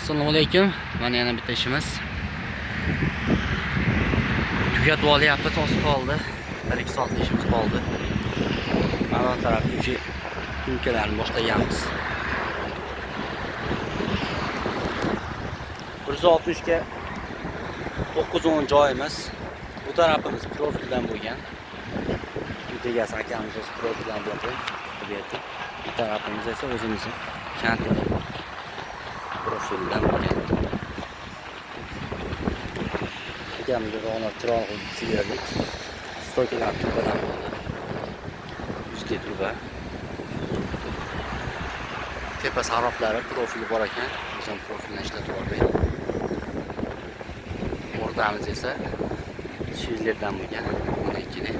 Assalomu alaykum. Mana yana bitta ishimiz. Tugatib olyapmiz, oz qoldi. 1-2 soat ishimiz qoldi. Mana bu tarafdagi tunkalarni boshlayamiz. 160 ga 9-10 joyimiz. Bu tarafimiz profildan bo'lgan. Tegasi akamiz o'z profildan bo'lgan. Bu tarafimiz esa o'zimizning kantimiz profildan bo'lgan. Akamizga ona chiroq sigirlik. Stokalar turbadan bo'ldi. 100 turba. Tepa saroblari profili bor ekan. Biz ham profilni ishlatib oldik. O'rtamiz esa shirlerdan bo'lgan. Buni ikkini